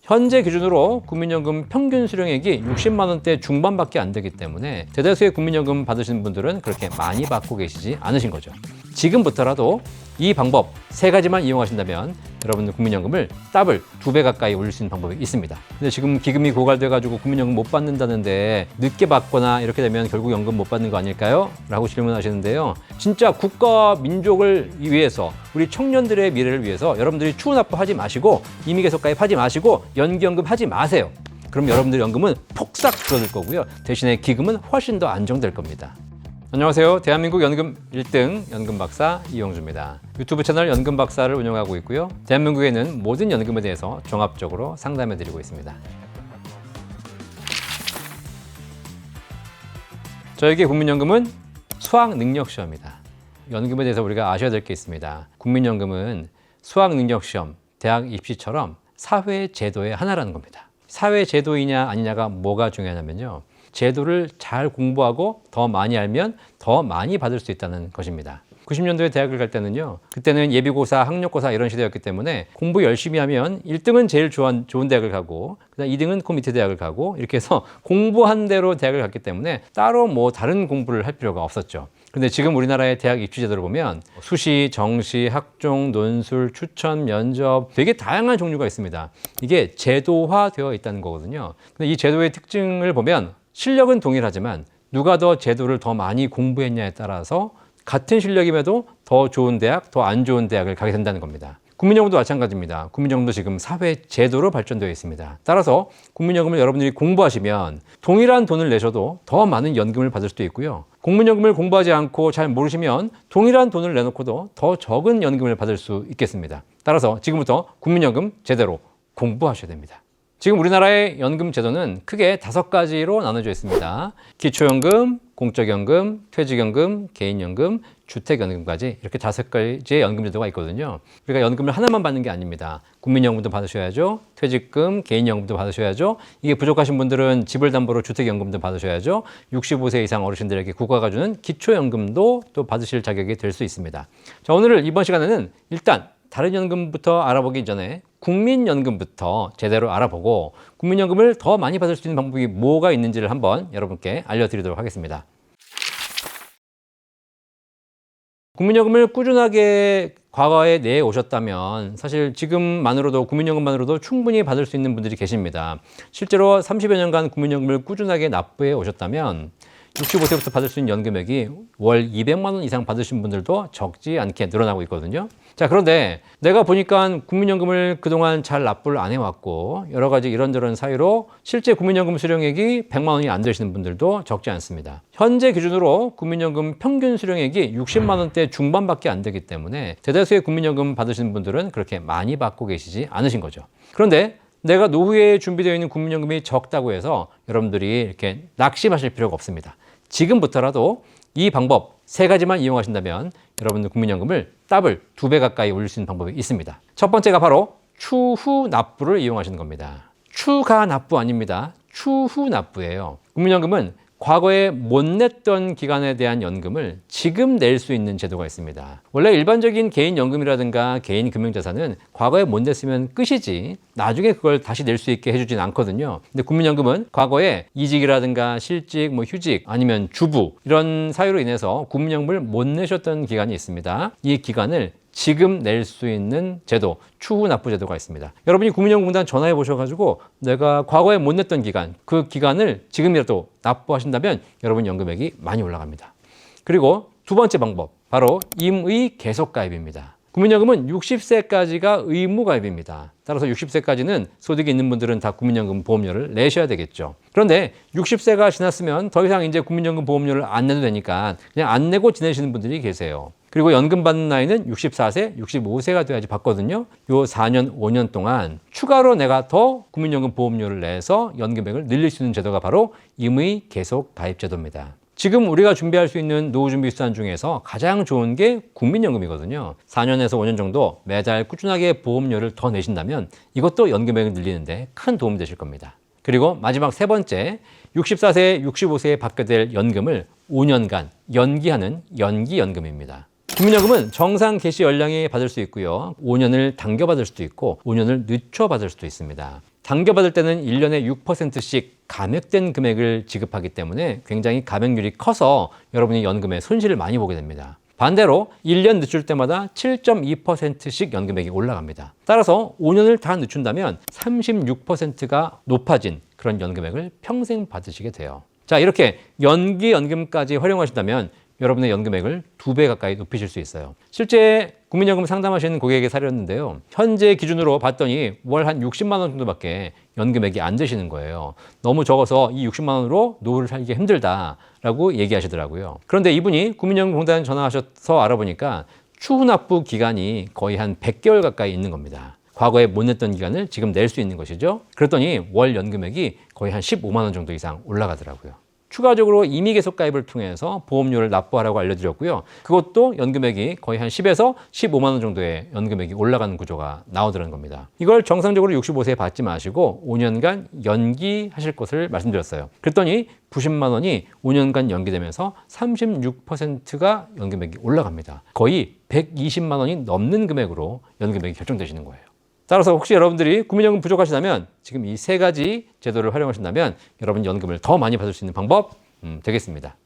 현재 기준으로 국민연금 평균 수령액이 60만 원대 중반밖에 안 되기 때문에 대다수의 국민연금 받으시는 분들은 그렇게 많이 받고 계시지 않으신 거죠. 지금부터라도 이 방법 3가지만 이용하신다면 여러분들 국민연금을 더블 2배 가까이 올릴 수 있는 방법이 있습니다. 근데 지금 기금이 고갈돼가지고 국민연금 못 받는다는데 늦게 받거나 이렇게 되면 결국 연금 못 받는 거 아닐까요? 라고 질문하시는데요. 진짜 국가 민족을 위해서 우리 청년들의 미래를 위해서 여러분들이 추후 납부하지 마시고 임의계속가입 하지 마시고 연기연금 하지 마세요. 그럼 여러분들 연금은 폭삭 줄어들 거고요. 대신에 기금은 훨씬 더 안정될 겁니다. 안녕하세요. 대한민국 연금 1등 연금박사 이용주입니다. 유튜브 채널 연금박사를 운영하고 있고요. 대한민국에 있는 모든 연금에 대해서 종합적으로 상담해드리고 있습니다. 저에게 국민연금은 수학능력시험이다. 연금에 대해서 우리가 아셔야 될 게 있습니다. 국민연금은 수학능력시험, 대학 입시처럼 사회제도의 하나라는 겁니다. 사회제도이냐 아니냐가 뭐가 중요하냐면요. 제도를 잘 공부하고 더 많이 알면 더 많이 받을 수 있다는 것입니다. 90년도에 대학을 갈 때는요. 그때는 예비고사, 학력고사 이런 시대였기 때문에 공부 열심히 하면 1등은 제일 좋은 대학을 가고 그다음 2등은 그 밑에 대학을 가고 이렇게 해서 공부한 대로 대학을 갔기 때문에 따로 뭐 다른 공부를 할 필요가 없었죠. 근데 지금 우리나라의 대학 입시 제도를 보면 수시, 정시, 학종, 논술, 추천, 면접 되게 다양한 종류가 있습니다. 이게 제도화되어 있다는 거거든요. 근데 이 제도의 특징을 보면 실력은 동일하지만 누가 더 제도를 더 많이 공부했냐에 따라서 같은 실력임에도 더 좋은 대학, 더 안 좋은 대학을 가게 된다는 겁니다. 국민연금도 마찬가지입니다. 국민연금도 지금 사회제도로 발전되어 있습니다. 따라서 국민연금을 여러분들이 공부하시면 동일한 돈을 내셔도 더 많은 연금을 받을 수도 있고요. 국민연금을 공부하지 않고 잘 모르시면 동일한 돈을 내놓고도 더 적은 연금을 받을 수 있겠습니다. 따라서 지금부터 국민연금 제대로 공부하셔야 됩니다. 지금 우리나라의 연금 제도는 크게 5가지로 나눠져 있습니다. 기초연금, 공적연금, 퇴직연금, 개인연금, 주택연금까지 이렇게 5가지의 연금 제도가 있거든요. 그러니까 연금을 하나만 받는 게 아닙니다. 국민연금도 받으셔야죠. 퇴직금, 개인연금도 받으셔야죠. 이게 부족하신 분들은 집을 담보로 주택연금도 받으셔야죠. 65세 이상 어르신들에게 국가가 주는 기초연금도 또 받으실 자격이 될 수 있습니다. 자, 오늘 이번 시간에는 일단 다른 연금부터 알아보기 전에 국민연금부터 제대로 알아보고 국민연금을 더 많이 받을 수 있는 방법이 뭐가 있는지를 한번 여러분께 알려드리도록 하겠습니다. 국민연금을 꾸준하게 과거에 내 오셨다면 사실 지금만으로도 국민연금만으로도 충분히 받을 수 있는 분들이 계십니다. 실제로 30여 년간 국민연금을 꾸준하게 납부해 오셨다면 65세부터 받을 수 있는 연금액이 월 200만 원 이상 받으신 분들도 적지 않게 늘어나고 있거든요. 자, 그런데 내가 보니까 국민연금을 그동안 잘 납부를 안 해왔고 여러 가지 이런저런 사유로 실제 국민연금 수령액이 100만 원이 안 되시는 분들도 적지 않습니다. 현재 기준으로 국민연금 평균 수령액이 60만 원대 중반밖에 안 되기 때문에 대다수의 국민연금 받으시는 분들은 그렇게 많이 받고 계시지 않으신 거죠. 그런데 내가 노후에 준비되어 있는 국민연금이 적다고 해서 여러분들이 이렇게 낙심하실 필요가 없습니다. 지금부터라도 이 방법 3가지만 이용하신다면 여러분들 국민연금을 더블 2배 가까이 올릴 수 있는 방법이 있습니다. 첫 번째가 바로 추후 납부를 이용하시는 겁니다. 추가 납부 아닙니다. 추후 납부예요. 국민연금은 과거에 못 냈던 기간에 대한 연금을 지금 낼 수 있는 제도가 있습니다. 원래 일반적인 개인연금이라든가 개인금융자산은 과거에 못 냈으면 끝이지 나중에 그걸 다시 낼 수 있게 해주진 않거든요. 근데 국민연금은 과거에 이직이라든가 실직, 휴직 아니면 주부 이런 사유로 인해서 국민연금을 못 내셨던 기간이 있습니다. 이 기간을 지금 낼 수 있는 제도, 추후 납부 제도가 있습니다. 여러분이 국민연금공단 전화해 보셔가지고 내가 과거에 못 냈던 기간, 그 기간을 지금이라도 납부하신다면 여러분 연금액이 많이 올라갑니다. 그리고 두 번째 방법, 바로 임의 계속가입입니다. 국민연금은 60세까지가 의무가입입니다. 따라서 60세까지는 소득이 있는 분들은 다 국민연금 보험료를 내셔야 되겠죠. 그런데 60세가 지났으면 더 이상 이제 국민연금 보험료를 안 내도 되니까 그냥 안 내고 지내시는 분들이 계세요. 그리고 연금 받는 나이는 64세, 65세가 돼야지 받거든요. 요 4년, 5년 동안 추가로 내가 더 국민연금 보험료를 내서 연금액을 늘릴 수 있는 제도가 바로 임의 계속 가입 제도입니다. 지금 우리가 준비할 수 있는 노후준비 수단 중에서 가장 좋은 게 국민연금이거든요. 4년에서 5년 정도 매달 꾸준하게 보험료를 더 내신다면 이것도 연금액을 늘리는데 큰 도움이 되실 겁니다. 그리고 마지막 3번째, 64세, 65세에 받게 될 연금을 5년간 연기하는 연기연금입니다. 국민연금은 정상 개시 연령에 받을 수 있고요. 5년을 당겨 받을 수도 있고 5년을 늦춰 받을 수도 있습니다. 당겨받을 때는 1년에 6%씩 감액된 금액을 지급하기 때문에 굉장히 감액률이 커서 여러분이 연금에 손실을 많이 보게 됩니다. 반대로 1년 늦출 때마다 7.2%씩 연금액이 올라갑니다. 따라서 5년을 다 늦춘다면 36%가 높아진 그런 연금액을 평생 받으시게 돼요. 자, 이렇게 연기 연금까지 활용하신다면 여러분의 연금액을 2배 가까이 높이실 수 있어요. 실제 국민연금 상담하시는 고객에게 사례였는데요. 현재 기준으로 봤더니 월 한 60만 원 정도밖에 연금액이 안 되시는 거예요. 너무 적어서 이 60만 원으로 노후를 살기 힘들다라고 얘기하시더라고요. 그런데 이분이 국민연금공단에 전화하셔서 알아보니까 추후납부 기간이 거의 한 100개월 가까이 있는 겁니다. 과거에 못 냈던 기간을 지금 낼 수 있는 것이죠. 그랬더니 월 연금액이 거의 한 15만 원 정도 이상 올라가더라고요. 추가적으로 임의계속가입을 통해서 보험료를 납부하라고 알려드렸고요. 그것도 연금액이 거의 한 10에서 15만 원 정도의 연금액이 올라가는 구조가 나오더라는 겁니다. 이걸 정상적으로 65세에 받지 마시고 5년간 연기하실 것을 말씀드렸어요. 그랬더니 90만 원이 5년간 연기되면서 36%가 연금액이 올라갑니다. 거의 120만 원이 넘는 금액으로 연금액이 결정되시는 거예요. 따라서 혹시 여러분들이 국민연금 부족하시다면 지금 이 3가지 제도를 활용하신다면 여러분 연금을 더 많이 받을 수 있는 방법 되겠습니다.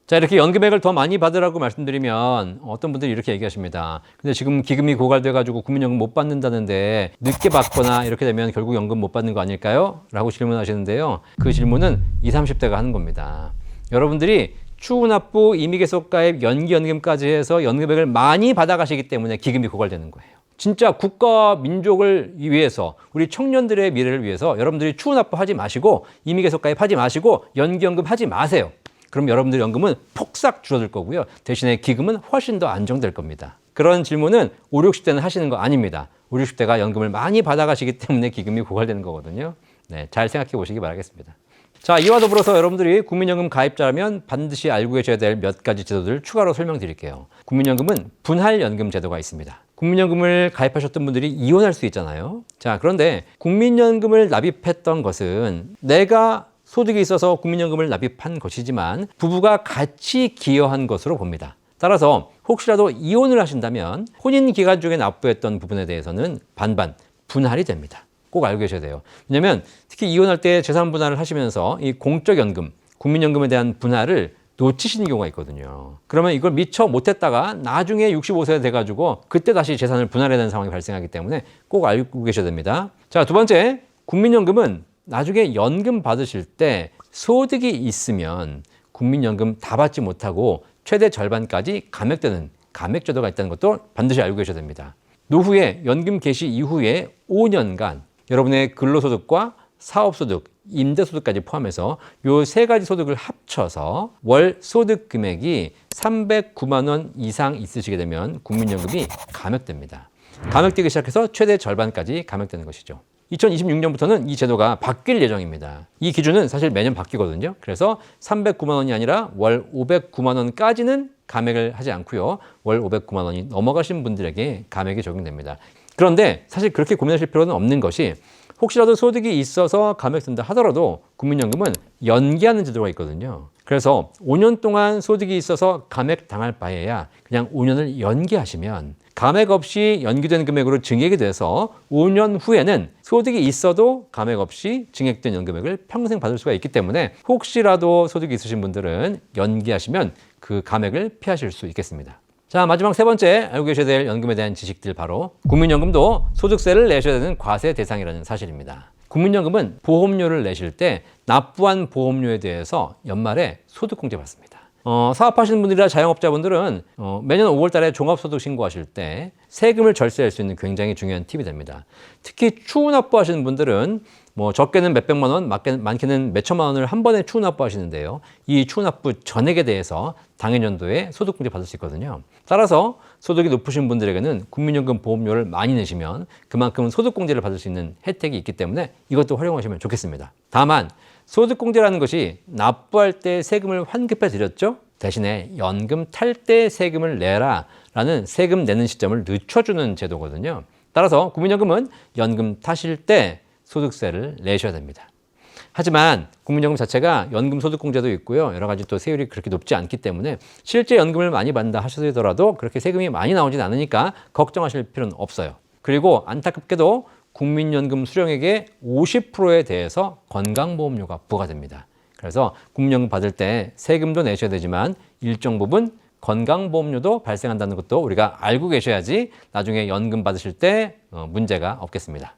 자, 이렇게 연금액을 더 많이 받으라고 말씀드리면 어떤 분들이 이렇게 얘기하십니다. 근데 지금 기금이 고갈돼 가지고 국민연금 못 받는다는데 늦게 받거나 이렇게 되면 결국 연금 못 받는 거 아닐까요? 라고 질문하시는데요. 그 질문은 20, 30대가 하는 겁니다. 여러분들이 추후납부, 임의계속가입, 연기연금까지 해서 연금액을 많이 받아가시기 때문에 기금이 고갈되는 거예요. 진짜 국가 민족을 위해서 우리 청년들의 미래를 위해서 여러분들이 추후납부 하지 마시고 임의계속가입 하지 마시고 연기연금 하지 마세요. 그럼 여러분들 연금은 폭삭 줄어들 거고요. 대신에 기금은 훨씬 더 안정될 겁니다. 그런 질문은 5, 60대는 하시는 거 아닙니다. 5, 60대가 연금을 많이 받아가시기 때문에 기금이 고갈되는 거거든요. 네, 잘 생각해 보시기 바라겠습니다. 자, 이와 더불어서 여러분들이 국민연금 가입자라면 반드시 알고 계셔야 될 몇 가지 제도들을 추가로 설명드릴게요. 국민연금은 분할연금 제도가 있습니다. 국민연금을 가입하셨던 분들이 이혼할 수 있잖아요. 자, 그런데 국민연금을 납입했던 것은 내가 소득이 있어서 국민연금을 납입한 것이지만 부부가 같이 기여한 것으로 봅니다. 따라서 혹시라도 이혼을 하신다면 혼인 기간 중에 납부했던 부분에 대해서는 반반 분할이 됩니다. 꼭 알고 계셔야 돼요. 왜냐하면 특히 이혼할 때 재산 분할을 하시면서 이 공적연금, 국민연금에 대한 분할을 놓치시는 경우가 있거든요. 그러면 이걸 미처 못했다가 나중에 65세가 돼가지고 그때 다시 재산을 분할해야 되는 상황이 발생하기 때문에 꼭 알고 계셔야 됩니다. 자, 2번째, 국민연금은 나중에 연금 받으실 때 소득이 있으면 국민연금 다 받지 못하고 최대 절반까지 감액되는 감액제도가 있다는 것도 반드시 알고 계셔야 됩니다. 노후에 연금 개시 이후에 5년간 여러분의 근로소득과 사업소득, 임대소득까지 포함해서 이 3가지 소득을 합쳐서 월 소득 금액이 309만 원 이상 있으시게 되면 국민연금이 감액됩니다. 감액되기 시작해서 최대 절반까지 감액되는 것이죠. 2026년부터는 이 제도가 바뀔 예정입니다. 이 기준은 사실 매년 바뀌거든요. 그래서 309만 원이 아니라 월 509만 원까지는 감액을 하지 않고요. 월 509만 원이 넘어가신 분들에게 감액이 적용됩니다. 그런데 사실 그렇게 고민하실 필요는 없는 것이 혹시라도 소득이 있어서 감액된다 하더라도 국민연금은 연기하는 제도가 있거든요. 그래서 5년 동안 소득이 있어서 감액당할 바에야 그냥 5년을 연기하시면 감액 없이 연기된 금액으로 증액이 돼서 5년 후에는 소득이 있어도 감액 없이 증액된 연금액을 평생 받을 수가 있기 때문에 혹시라도 소득이 있으신 분들은 연기하시면 그 감액을 피하실 수 있겠습니다. 자, 마지막 3번째 알고 계셔야 될 연금에 대한 지식들, 바로 국민연금도 소득세를 내셔야 되는 과세 대상이라는 사실입니다. 국민연금은 보험료를 내실 때 납부한 보험료에 대해서 연말에 소득공제 받습니다. 사업하시는 분들이나 자영업자분들은 매년 5월 달에 종합소득 신고하실 때 세금을 절세할 수 있는 굉장히 중요한 팁이 됩니다. 특히 추후납부하시는 분들은 적게는 몇백만 원, 많게는 몇천만 원을 한 번에 추후납부하시는데요. 이 추후납부 전액에 대해서 당해년도에 소득공제 받을 수 있거든요. 따라서 소득이 높으신 분들에게는 국민연금 보험료를 많이 내시면 그만큼 소득공제를 받을 수 있는 혜택이 있기 때문에 이것도 활용하시면 좋겠습니다. 다만 소득공제라는 것이 납부할 때 세금을 환급해 드렸죠? 대신에 연금 탈 때 세금을 내라 라는 세금 내는 시점을 늦춰주는 제도거든요. 따라서 국민연금은 연금 타실 때 소득세를 내셔야 됩니다. 하지만 국민연금 자체가 연금 소득공제도 있고요. 여러 가지 또 세율이 그렇게 높지 않기 때문에 실제 연금을 많이 받는다 하시더라도 그렇게 세금이 많이 나오진 않으니까 걱정하실 필요는 없어요. 그리고 안타깝게도 국민연금 수령액의 50%에 대해서 건강보험료가 부과됩니다. 그래서 국민연금 받을 때 세금도 내셔야 되지만 일정 부분 건강보험료도 발생한다는 것도 우리가 알고 계셔야지 나중에 연금 받으실 때 문제가 없겠습니다.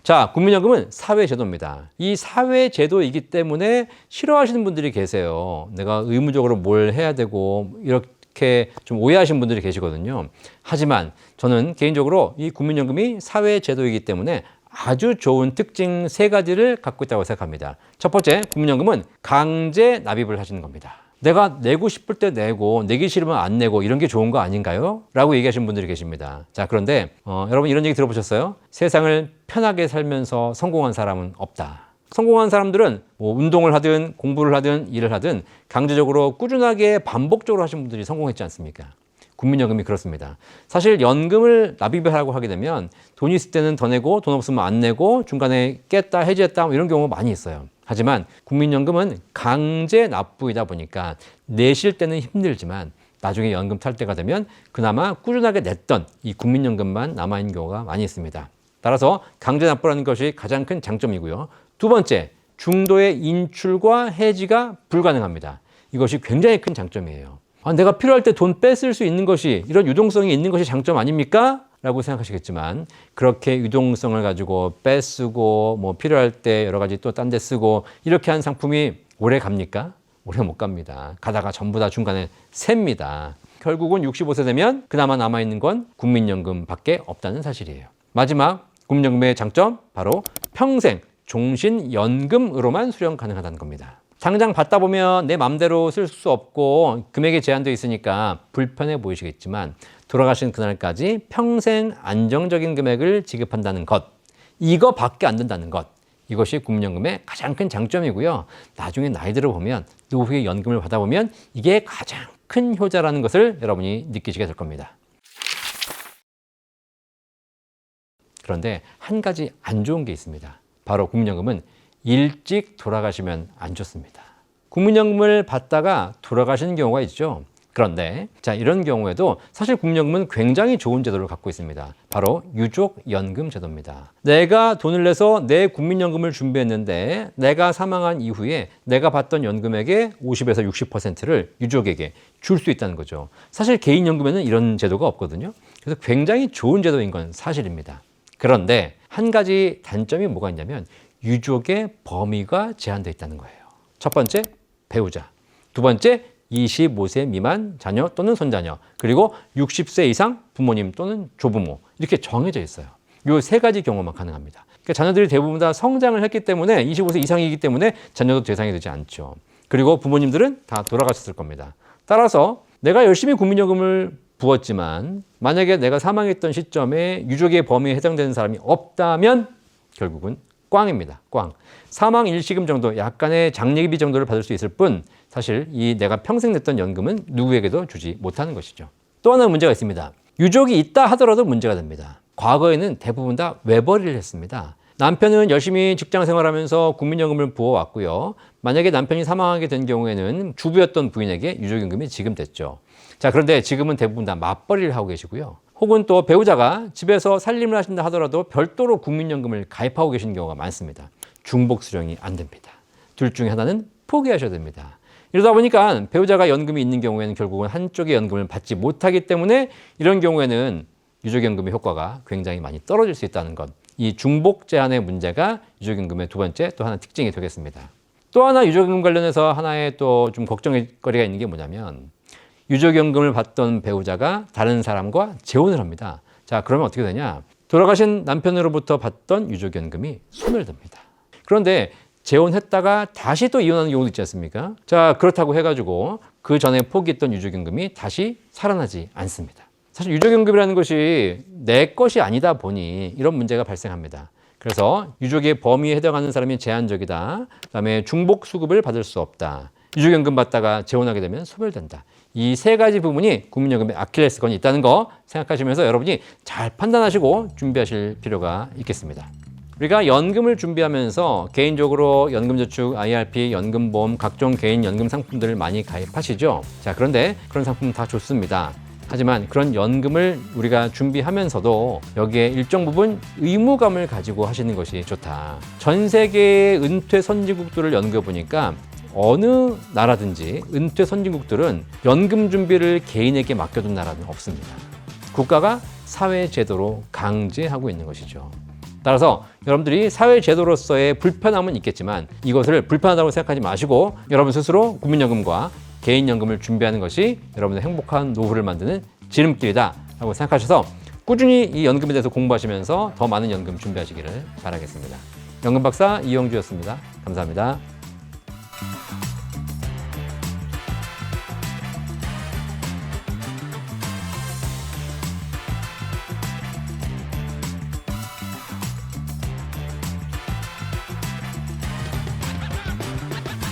자, 국민연금은 사회제도입니다. 이 사회제도이기 때문에 싫어하시는 분들이 계세요. 내가 의무적으로 뭘 해야 되고 이렇게 좀 오해하시는 분들이 계시거든요. 하지만 저는 개인적으로 이 국민연금이 사회제도이기 때문에 아주 좋은 특징 3가지를 갖고 있다고 생각합니다. 첫 번째, 국민연금은 강제 납입을 하시는 겁니다. 내가 내고 싶을 때 내고 내기 싫으면 안 내고 이런 게 좋은 거 아닌가요? 라고 얘기하시는 분들이 계십니다. 자, 그런데 여러분 이런 얘기 들어보셨어요? 세상을 편하게 살면서 성공한 사람은 없다. 성공한 사람들은 뭐 운동을 하든 공부를 하든 일을 하든 강제적으로 꾸준하게 반복적으로 하신 분들이 성공했지 않습니까? 국민연금이 그렇습니다. 사실 연금을 납입하라고 하게 되면 돈 있을 때는 더 내고 돈 없으면 안 내고 중간에 깼다 해지했다 이런 경우가 많이 있어요. 하지만 국민연금은 강제 납부이다 보니까 내실 때는 힘들지만 나중에 연금 탈 때가 되면 그나마 꾸준하게 냈던 이 국민연금만 남아있는 경우가 많이 있습니다. 따라서 강제 납부라는 것이 가장 큰 장점이고요. 두 번째, 중도의 인출과 해지가 불가능합니다. 이것이 굉장히 큰 장점이에요. 내가 필요할 때 돈 뺏을 수 있는 것이 이런 유동성이 있는 것이 장점 아닙니까? 라고 생각하시겠지만 그렇게 유동성을 가지고 뺏쓰고 뭐 필요할 때 여러 가지 또 딴 데 쓰고 이렇게 한 상품이 오래 갑니까? 오래 못 갑니다. 가다가 전부 다 중간에 셉니다. 결국은 65세 되면 그나마 남아있는 건 국민연금밖에 없다는 사실이에요. 마지막 국민연금의 장점 바로 평생 종신연금으로만 수령 가능하다는 겁니다. 당장 받다 보면 내 맘대로 쓸 수 없고 금액이 제한되어 있으니까 불편해 보이시겠지만 돌아가신 그날까지 평생 안정적인 금액을 지급한다는 것, 이거밖에 안 된다는 것, 이것이 국민연금의 가장 큰 장점이고요. 나중에 나이 들어보면 노후에 연금을 받아보면 이게 가장 큰 효자라는 것을 여러분이 느끼시게 될 겁니다. 그런데 한 가지 안 좋은 게 있습니다. 바로 국민연금은 일찍 돌아가시면 안 좋습니다. 국민연금을 받다가 돌아가시는 경우가 있죠. 그런데 자, 이런 경우에도 사실 국민연금은 굉장히 좋은 제도를 갖고 있습니다. 바로 유족연금 제도입니다. 내가 돈을 내서 내 국민연금을 준비했는데 내가 사망한 이후에 내가 받던 연금액의 50에서 60%를 유족에게 줄 수 있다는 거죠. 사실 개인연금에는 이런 제도가 없거든요. 그래서 굉장히 좋은 제도인 건 사실입니다. 그런데 한 가지 단점이 뭐가 있냐면 유족의 범위가 제한되어 있다는 거예요. 첫 번째, 배우자. 두 번째, 25세 미만 자녀 또는 손자녀. 그리고 60세 이상 부모님 또는 조부모. 이렇게 정해져 있어요. 이 3가지 경우만 가능합니다. 그러니까 자녀들이 대부분 다 성장을 했기 때문에 25세 이상이기 때문에 자녀도 대상이 되지 않죠. 그리고 부모님들은 다 돌아가셨을 겁니다. 따라서 내가 열심히 국민연금을 부었지만 만약에 내가 사망했던 시점에 유족의 범위에 해당되는 사람이 없다면 결국은 꽝입니다. 꽝. 사망 일시금 정도, 약간의 장례비 정도를 받을 수 있을 뿐 사실 이 내가 평생 냈던 연금은 누구에게도 주지 못하는 것이죠. 또 하나 문제가 있습니다. 유족이 있다 하더라도 문제가 됩니다. 과거에는 대부분 다 외벌이를 했습니다. 남편은 열심히 직장 생활하면서 국민연금을 부어왔고요. 만약에 남편이 사망하게 된 경우에는 주부였던 부인에게 유족연금이 지급됐죠. 자, 그런데 지금은 대부분 다 맞벌이를 하고 계시고요. 혹은 또 배우자가 집에서 살림을 하신다 하더라도 별도로 국민연금을 가입하고 계신 경우가 많습니다. 중복 수령이 안 됩니다. 둘 중에 하나는 포기하셔야 됩니다. 이러다 보니까 배우자가 연금이 있는 경우에는 결국은 한쪽의 연금을 받지 못하기 때문에 이런 경우에는 유족연금의 효과가 굉장히 많이 떨어질 수 있다는 것. 이 중복 제한의 문제가 유족연금의 두 번째 또 하나 특징이 되겠습니다. 또 하나 유족연금 관련해서 하나의 또 좀 걱정거리가 있는 게 뭐냐면 유족연금을 받던 배우자가 다른 사람과 재혼을 합니다. 자, 그러면 어떻게 되냐? 돌아가신 남편으로부터 받던 유족연금이 소멸됩니다. 그런데 재혼했다가 다시 또 이혼하는 경우도 있지 않습니까? 자, 그렇다고 해가지고 그 전에 포기했던 유족연금이 다시 살아나지 않습니다. 사실 유족연금이라는 것이 내 것이 아니다 보니 이런 문제가 발생합니다. 그래서 유족의 범위에 해당하는 사람이 제한적이다. 그다음에 중복 수급을 받을 수 없다. 유족연금 받다가 재혼하게 되면 소멸된다. 이 3가지 부분이 국민연금의 아킬레스건이 있다는 거 생각하시면서 여러분이 잘 판단하시고 준비하실 필요가 있겠습니다. 우리가 연금을 준비하면서 개인적으로 연금저축, IRP, 연금보험, 각종 개인 연금 상품들을 많이 가입하시죠. 자, 그런데 그런 상품 다 좋습니다. 하지만 그런 연금을 우리가 준비하면서도 여기에 일정 부분 의무감을 가지고 하시는 것이 좋다. 전 세계의 은퇴 선진국들을 연구해 보니까 어느 나라든지 은퇴 선진국들은 연금 준비를 개인에게 맡겨둔 나라는 없습니다. 국가가 사회제도로 강제하고 있는 것이죠. 따라서 여러분들이 사회제도로서의 불편함은 있겠지만 이것을 불편하다고 생각하지 마시고 여러분 스스로 국민연금과 개인연금을 준비하는 것이 여러분의 행복한 노후를 만드는 지름길이다 라고 생각하셔서 꾸준히 이 연금에 대해서 공부하시면서 더 많은 연금 준비하시기를 바라겠습니다. 연금박사 이영주였습니다. 감사합니다.